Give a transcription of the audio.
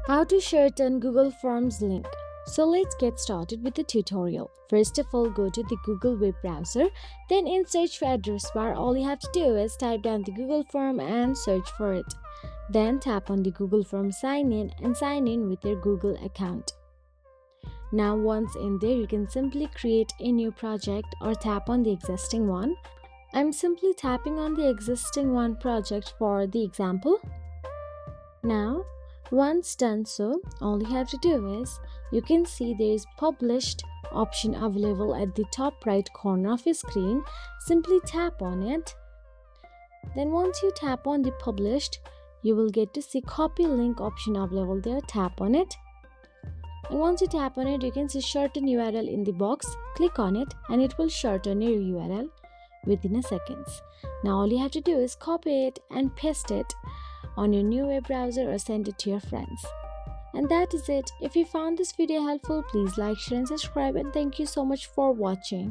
How to shorten Google Forms link. So let's get started with the tutorial. First of all, go to the Google web browser. Then in search address bar, all you have to do is type down the Google form and search for it. Then tap on the Google form sign in and sign in with your Google account. Now once in there, you can simply create a new project or tap on the existing one. I'm simply tapping on the existing one project for the example. Now once done so, all you have to do is, you can see there is published option available at the top right corner of your screen. Simply tap on it. Then once you tap on the published, you will get to see copy link option available there. Tap on it. And once you tap on it, you can see shorten URL in the box. Click on it and it will shorten your URL within a seconds. Now all you have to do is copy it and paste it on your new web browser or send it to your friends. And that is it. If you found this video helpful, please like, share and subscribe, and thank you so much for watching.